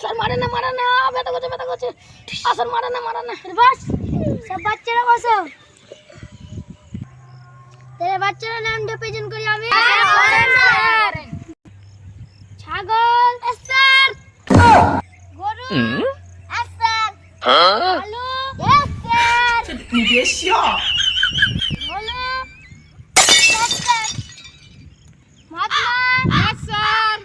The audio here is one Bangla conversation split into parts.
सर मारे ना बेटा कोचे असर मारे ना बस सब बच्चेरा बसो तेरे बच्चेरा नाम प्रेजेंट करी আমি ছাগল স্যার গরু স্যার আলু স্যার 你别笑。 হলো স্যার মাতলা স্যার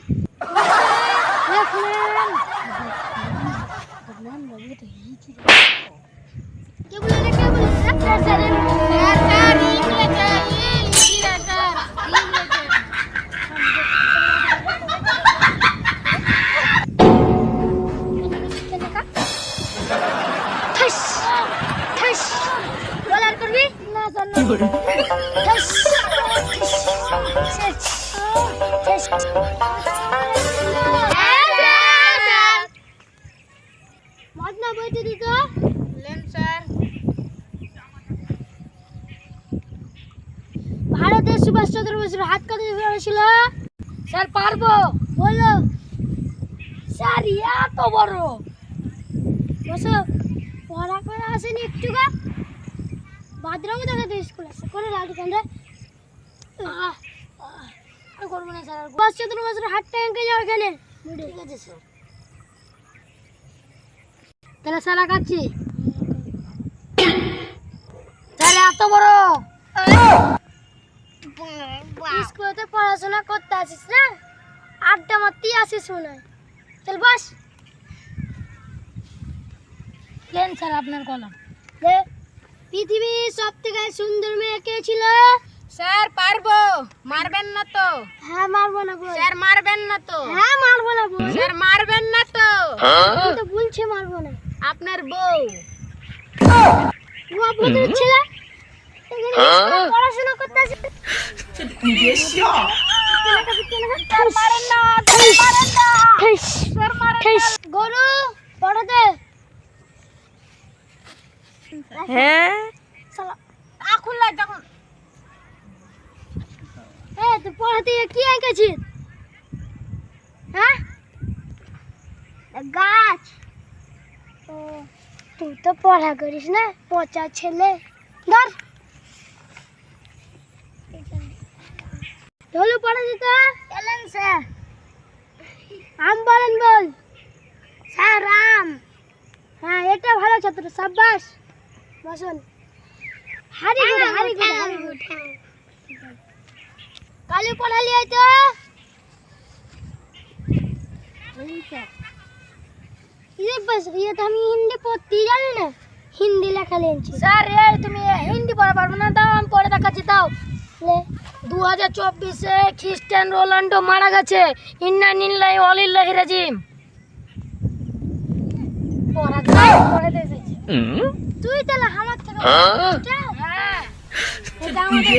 মদনা বইতে দিত লেন স্যার ভারতের সুভাষচন্দ্র বসুর হাত কত ছিল স্যার পারবো বলো স্যার এত বড় বসো পড়া করে আসেনি একটু গা বাদরাম দেখাতে স্কুল আছে করে রাখি কেন আর করবো না স্যার সুভাষচন্দ্র বসুর হাতটা এঁকে যাও এখানে ঠিক আছে স্যার তাহলে স্যার আঁকাচ্ছি তাহলে এত বড় স্কুলেতে পড়াশোনা করতে আসিস না আড্ডা মারতেই আসিস মনে হয় চল বস লেন স্যার আপনার কলম পৃথিবীর সব থেকে সুন্দর মেয়ে কে ছিল স্যার পারবো মারবেন না তো হ্যাঁ মারবো না বল স্যার মারবেন না তো হ্যাঁ মারবো না বল স্যার মারবেন না তো তুই তো বলছে মারবো না আপনার বউ ও আপনাদের ছেলে এখানে পড়াশোনা করতে আসে 你别笑。 স্যার মারেন না স্যার মারেন না গরু পড়াতে হ্যাঁ শালা আখুন লাগ যখন তুই পড়াতে কি এঁকেছিস হ্যাঁ গাছ ও তুই তো পড়া করিস না পচা ছেলে ধর ঢোলু পড়া দিত এলেন স্যার আম বলেন বল স্যার আম হ্যাঁ এটা ভালো ছাত্র সাব্বাস বসুন হারি গুড কালি পড়ালি হয়তো ये तो हम हिंदी पढ़ती जाने ना हिंदी লেখা লেনছি স্যার তুমি হিন্দি পড়া পারবে না দাও আমি পড়ে দেখাচ্ছি দাও লে 2024 এ খ্রিস্টান রোনাল্ডো মারা গেছে ইন্না লিল্লাহি ওয়া লিল্লাহি রাজিম পড়া দাও পড়ে দিয়েছি তুই তাহলে আমার থেকে হ্যাঁ এটা আমাদের